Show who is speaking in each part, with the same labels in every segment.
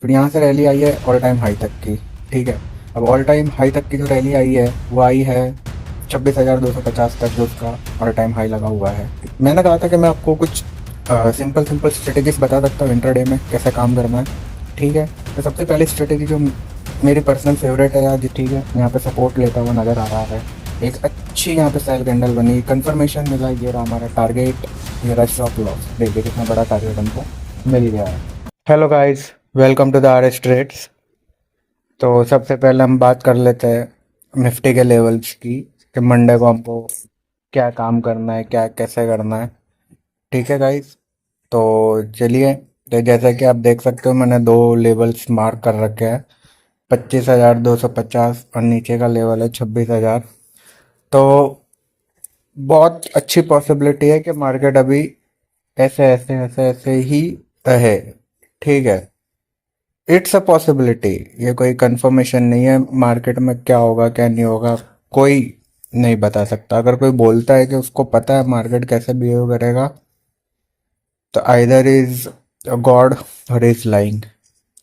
Speaker 1: फिर यहाँ से रैली आई है ऑल टाइम हाई तक की। ठीक है, अब ऑल टाइम हाई तक की जो रैली आई है वो आई है 26,250 तक, जो उसका ऑल टाइम हाई लगा हुआ है। मैंने कहा था कि मैं आपको कुछ सिंपल सिंपल स्ट्रेटेजीज बता सकता हूँ इंट्राडे में कैसे काम करना है। ठीक है, तो सबसे पहली स्ट्रेटेजी जो मेरी पर्सनल फेवरेट है आज, ठीक है, यहाँ पे सपोर्ट लेता हुआ नज़र आ रहा है। एक अच्छी यहाँ पे सेल कैंडल बनी, कंफर्मेशन मिला, ये रहा हमारा टारगेट, ये रहा स्टॉप लॉस। देखिए कितना बड़ा टारगेट हमको मिल गया है। Hello guys, welcome to the R S trades. तो सबसे पहले हम बात कर लेते हैं निफ्टी के लेवल्स की, कि मंडे को हमको क्या काम करना है, क्या कैसे करना है। ठीक है गाइस, तो चलिए। तो जैसा कि आप देख सकते हो, मैंने दो लेवल्स मार्क कर रखे हैं, 25,250 और नीचे का लेवल है 26,000। तो बहुत अच्छी पॉसिबिलिटी है कि मार्केट अभी ऐसे ऐसे ऐसे ऐसे ही रहे। ठीक है, इट्स अ पॉसिबिलिटी, ये कोई कंफर्मेशन नहीं है। मार्केट में क्या होगा क्या नहीं होगा कोई नहीं बता सकता। अगर कोई बोलता है कि उसको पता है मार्केट कैसे बिहेव करेगा, तो आइदर इज गॉड और इज लाइंग।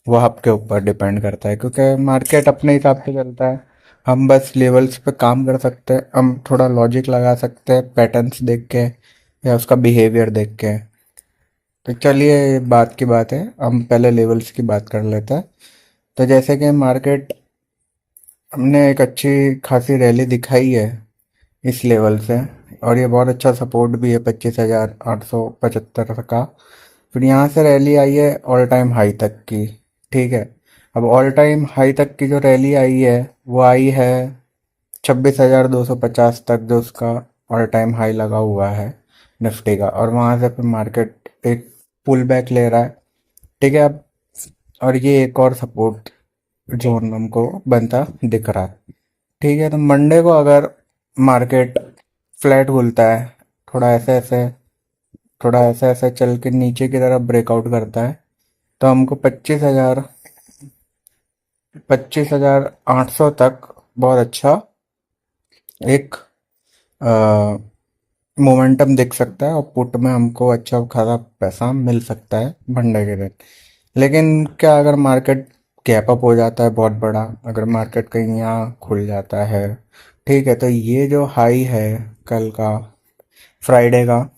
Speaker 1: वो आपके ऊपर डिपेंड करता है, क्योंकि मार्केट अपने हिसाब से चलता है। हम बस लेवल्स पे काम कर सकते हैं, हम थोड़ा लॉजिक लगा सकते हैं पैटर्न्स देख के या उसका बिहेवियर देख के। तो चलिए, बात की बात है, हम पहले लेवल्स की बात कर लेते हैं। तो जैसे कि मार्केट, हमने एक अच्छी खासी रैली दिखाई है इस लेवल से, और ये बहुत अच्छा सपोर्ट भी है 25,875 का। फिर यहाँ से रैली आई है ऑल टाइम हाई तक की। ठीक है, अब ऑल टाइम हाई तक की जो रैली आई है वो आई है 26,250 तक, जो उसका ऑल टाइम हाई लगा हुआ है निफ्टी का। और वहाँ से फिर मार्केट एक पुल बैक ले रहा है। ठीक है, अब और ये एक और सपोर्ट जोन हमको बनता दिख रहा है। ठीक है, तो मंडे को अगर मार्केट फ्लैट खुलता है, थोड़ा ऐसे ऐसे थोड़ा ऐसे ऐसे चल के नीचे की तरफ ब्रेकआउट करता है, तो हमको 25,800 तक बहुत अच्छा एक मोमेंटम दिख सकता है, और पुट में हमको अच्छा खासा पैसा मिल सकता है मंडे के दिन। लेकिन क्या अगर मार्केट गैप अप हो जाता है बहुत बड़ा, अगर मार्केट कहीं यहाँ खुल जाता है, ठीक है, तो ये जो हाई है कल का, फ्राइडे का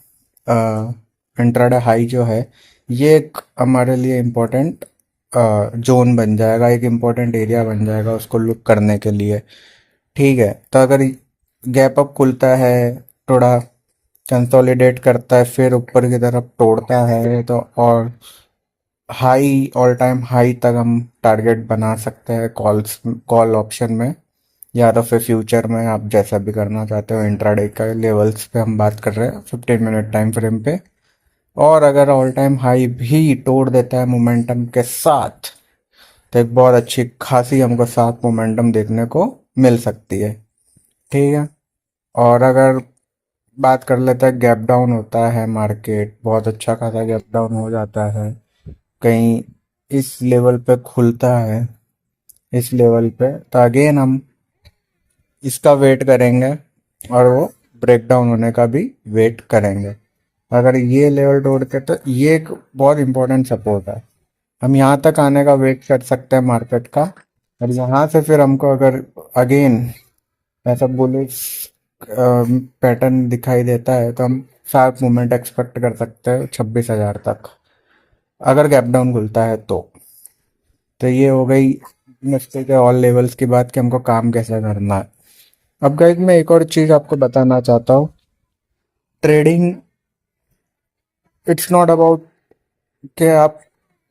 Speaker 1: इंट्राडे हाई जो है, ये एक हमारे लिए इम्पोर्टेंट जोन बन जाएगा, एक इम्पोर्टेंट एरिया बन जाएगा उसको लुक करने के लिए। ठीक है, तो अगर गैप अप खुलता है, थोड़ा कंसोलिडेट करता है, फिर ऊपर की तरफ तोड़ता है, तो और हाई, ऑल टाइम हाई तक हम टारगेट बना सकते हैं कॉल ऑप्शन में, या तो फिर फ्यूचर में, आप जैसा भी करना चाहते हो। इंट्राडे का लेवल्स पे हम बात कर रहे हैं 15 मिनट टाइम फ्रेम पे। और अगर ऑल टाइम हाई भी तोड़ देता है मोमेंटम के साथ, तो एक बहुत अच्छी खासी हमको साथ मोमेंटम देखने को मिल सकती है। ठीक है, और अगर बात कर लेते हैं, गैप डाउन होता है मार्केट, बहुत अच्छा खासा गैप डाउन हो जाता है, कहीं इस लेवल पे खुलता है, इस लेवल पे, तो अगेन हम इसका वेट करेंगे, और वो ब्रेक डाउन होने का भी वेट करेंगे। अगर ये लेवल तोड़ के, तो ये एक बहुत इंपॉर्टेंट सपोर्ट है, हम यहाँ तक आने का वेट कर सकते हैं मार्केट का। और यहाँ से फिर हमको अगर अगेन ऐसा बुलिश पैटर्न दिखाई देता है, तो हम शार्प मूवमेंट एक्सपेक्ट कर सकते हैं 26,000 तक, अगर गैप डाउन खुलता है तो ये हो गई निफ्टी के ऑल लेवल्स की बात, कि हमको काम कैसे करना है। अब गाइस, मैं एक और चीज़ आपको बताना चाहता हूँ। ट्रेडिंग, इट्स नॉट अबाउट कि आप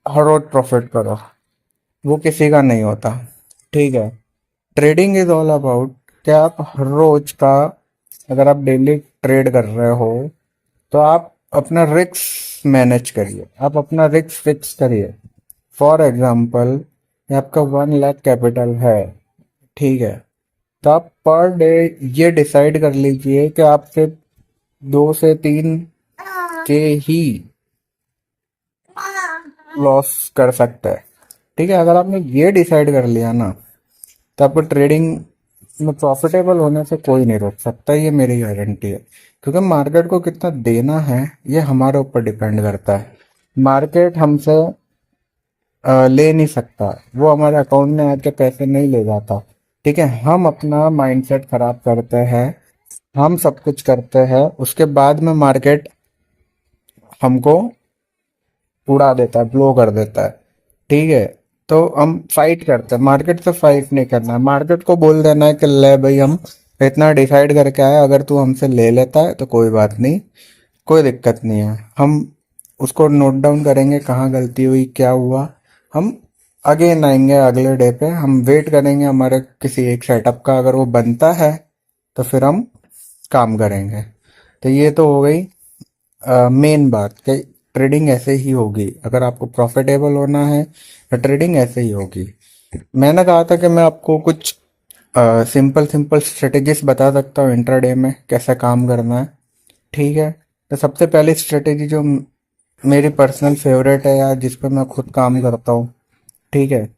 Speaker 1: हर रोज प्रॉफिट करो, वो किसी का नहीं होता। ठीक है, ट्रेडिंग इज ऑल अबाउट कि आप हर रोज का, अगर आप डेली ट्रेड कर रहे हो, तो आप अपना रिस्क मैनेज करिए, आप अपना रिस्क फिक्स करिए। फॉर एग्जाम्पल, आपका 1 लाख कैपिटल है, ठीक है, तो आप पर डे ये डिसाइड कर लीजिए कि आप सिर्फ 2 से 3 के ही लॉस कर सकते हैं। ठीक है, अगर आपने ये डिसाइड कर लिया ना, तो आपको ट्रेडिंग में प्रॉफिटेबल होने से कोई नहीं रोक सकता, ये मेरी गारंटी है। क्योंकि मार्केट को कितना देना है, ये हमारे ऊपर डिपेंड करता है। मार्केट हमसे ले नहीं सकता, वो हमारे अकाउंट में आके पैसे नहीं ले जाता। ठीक है, हम अपना माइंडसेट खराब करते हैं, हम सब कुछ करते हैं, उसके बाद में मार्केट हमको उड़ा देता है, ब्लो कर देता है। ठीक है, तो हम फाइट करते हैं, मार्केट से फाइट नहीं करना है। मार्केट को बोल देना है कि ले भाई, हम इतना डिसाइड करके आए, अगर तू हमसे ले लेता है तो कोई बात नहीं, कोई दिक्कत नहीं है। हम उसको नोट डाउन करेंगे, कहाँ गलती हुई, क्या हुआ। हम अगेन आएंगे अगले डे पे, हम वेट करेंगे हमारे किसी एक सेटअप का, अगर वो बनता है तो फिर हम काम करेंगे। तो ये तो हो गई मेन बात कि ट्रेडिंग ऐसे ही होगी, अगर आपको प्रॉफिटेबल होना है तो ट्रेडिंग ऐसे ही होगी। मैंने कहा था कि मैं आपको कुछ सिंपल सिंपल स्ट्रेटेजीज बता सकता हूँ इंट्राडे में कैसे काम करना है। ठीक है, तो सबसे पहली स्ट्रेटेजी जो मेरी पर्सनल फेवरेट है, या जिस पर मैं खुद काम करता हूँ, ठीक है,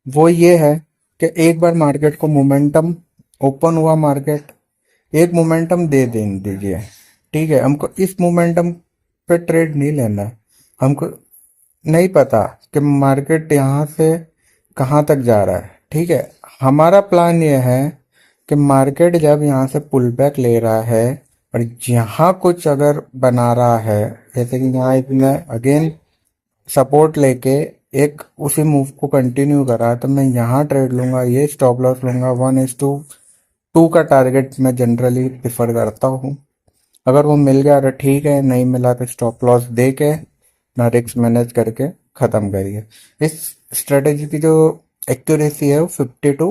Speaker 1: वो ये है कि एक बार मार्केट को मोमेंटम, ओपन हुआ मार्केट, एक मोमेंटम दे दें दीजिए। ठीक है, हमको इस मोमेंटम पे ट्रेड नहीं लेना है। हमको नहीं पता कि मार्केट यहाँ से कहाँ तक जा रहा है। ठीक है, हमारा प्लान ये है कि मार्केट जब यहाँ से पुल बैक ले रहा है और यहाँ कुछ अगर बना रहा है, जैसे कि यहाँ इसने अगेन सपोर्ट लेके एक उसी मूव को कंटिन्यू करा, तो मैं यहाँ ट्रेड लूंगा, ये स्टॉप लॉस लूंगा। 1:2 का टारगेट मैं जनरली प्रेफर करता हूँ। अगर वो मिल गया तो ठीक है, नहीं मिला तो स्टॉप लॉस दे के ना रिस्क मैनेज करके ख़त्म करिए। इस स्ट्रेटेजी की जो एक्यूरेसी है वो 50 to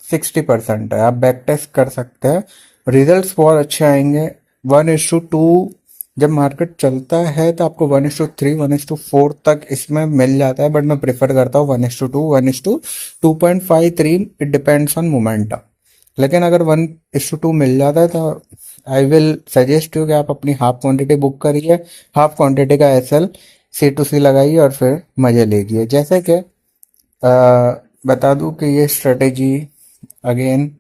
Speaker 1: 60% है। आप बैक टेस्ट कर सकते हैं, रिजल्ट्स बहुत अच्छे आएंगे। 1:2 जब मार्केट चलता है तो आपको 1:3 1:4 तक इसमें मिल जाता है, बट मैं प्रेफर करता हूँ 1:2 1:2.53। It depends on momentum. लेकिन अगर 1:2 मिल जाता है तो आई विल सजेस्ट यू कि आप अपनी हाफ क्वांटिटी बुक करिए, हाफ क्वांटिटी का एसएल C2C लगाइए और फिर मजे लीजिए। जैसे कि बता दूं कि ये स्ट्रेटेजी अगेन,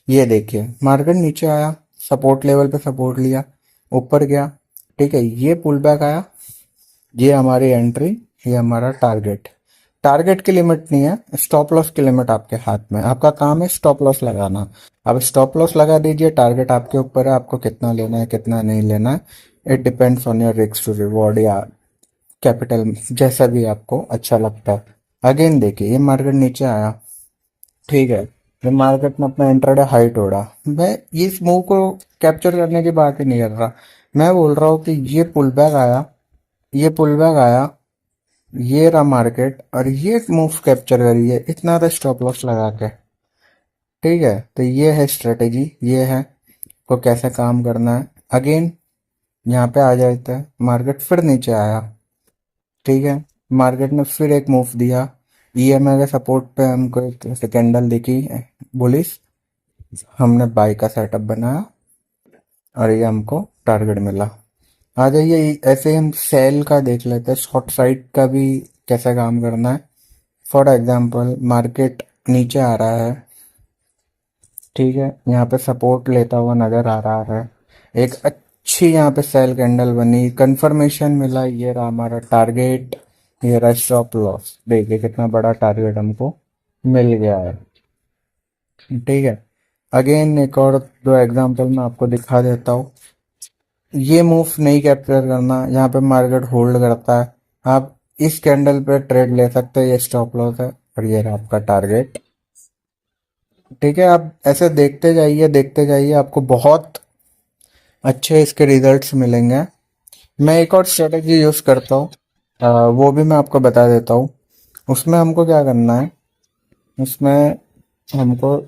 Speaker 1: ये देखिए मार्केट नीचे आया, सपोर्ट लेवल पे सपोर्ट लिया, ऊपर गया। ठीक है, ये पुल बैक आया, ये हमारी एंट्री, ये हमारा टारगेट। टारगेट की लिमिट नहीं है, स्टॉप लॉस की लिमिट आपके हाथ में। आपका काम है स्टॉप लॉस लगाना। आप स्टॉप लॉस लगा दीजिए, टारगेट आपके ऊपर है, आपको कितना लेना है कितना नहीं लेना है। It depends on your risk to reward या कैपिटल, जैसा भी आपको अच्छा लगता है। अगेन देखिए ये मार्केट नीचे आया, ठीक है, फिर मार्केट में अपना इंट्राडे हाई तोड़ा। मैं इस मूव को कैप्चर करने की बात ही नहीं कर रहा, मैं बोल रहा हूँ कि ये पुल बैक आया, ये पुल बैक आया, ये रहा मार्केट और ये मूव कैप्चर करिए इतना तो स्टॉप लॉस लगा के। ठीक है, तो ये है स्ट्रेटेजी, ये है को कैसे काम करना है। अगेन यहाँ पे आ जाता है, मार्केट फिर नीचे आया। ठीक है, मार्केट ने फिर एक मूव दिया, EMA के सपोर्ट पे हमको एक कैंडल दिखी बुलिश, हमने बाई का सेटअप बनाया और ये हमको टारगेट मिला। आ जाइए ऐसे ही हम सेल का देख लेते हैं, शॉर्ट साइड का भी कैसे काम करना है। फॉर एग्जांपल मार्केट नीचे आ रहा है, ठीक है, यहाँ पे सपोर्ट लेता हुआ नजर आ रहा है, एक अच्छी यहाँ पे सेल कैंडल बनी, कंफर्मेशन मिला, ये रहा हमारा टारगेट, ये रहा स्टॉप लॉस। देखिए कितना बड़ा टारगेट हमको मिल गया है। ठीक है, अगेन एक और दो एग्जांपल मैं आपको दिखा देता हूँ। ये मूव नहीं कैप्चर करना, यहाँ पे मार्केट होल्ड करता है, आप इस कैंडल पे ट्रेड ले सकते हैं, ये स्टॉप लॉस है और ये रहा आपका टारगेट। ठीक है, आप ऐसे देखते जाइए, आपको बहुत अच्छे इसके रिजल्ट्स मिलेंगे। मैं एक और स्ट्रेटजी यूज़ करता हूँ, वो भी मैं आपको बता देता हूँ। उसमें हमको क्या करना है, उसमें हमको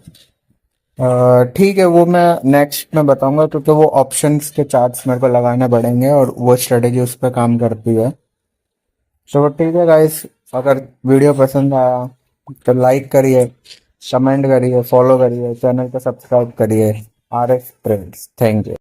Speaker 1: ठीक है, वो मैं नेक्स्ट में बताऊंगा, क्योंकि वो ऑप्शंस के चार्ट्स मेरे को लगाने पड़ेंगे और वो स्ट्रेटेजी उस पर काम करती है। तो ठीक है गाइस, अगर वीडियो पसंद आया तो लाइक करिए, कमेंट करिए, फॉलो करिए, चैनल को सब्सक्राइब करिए। RS trades, thank you.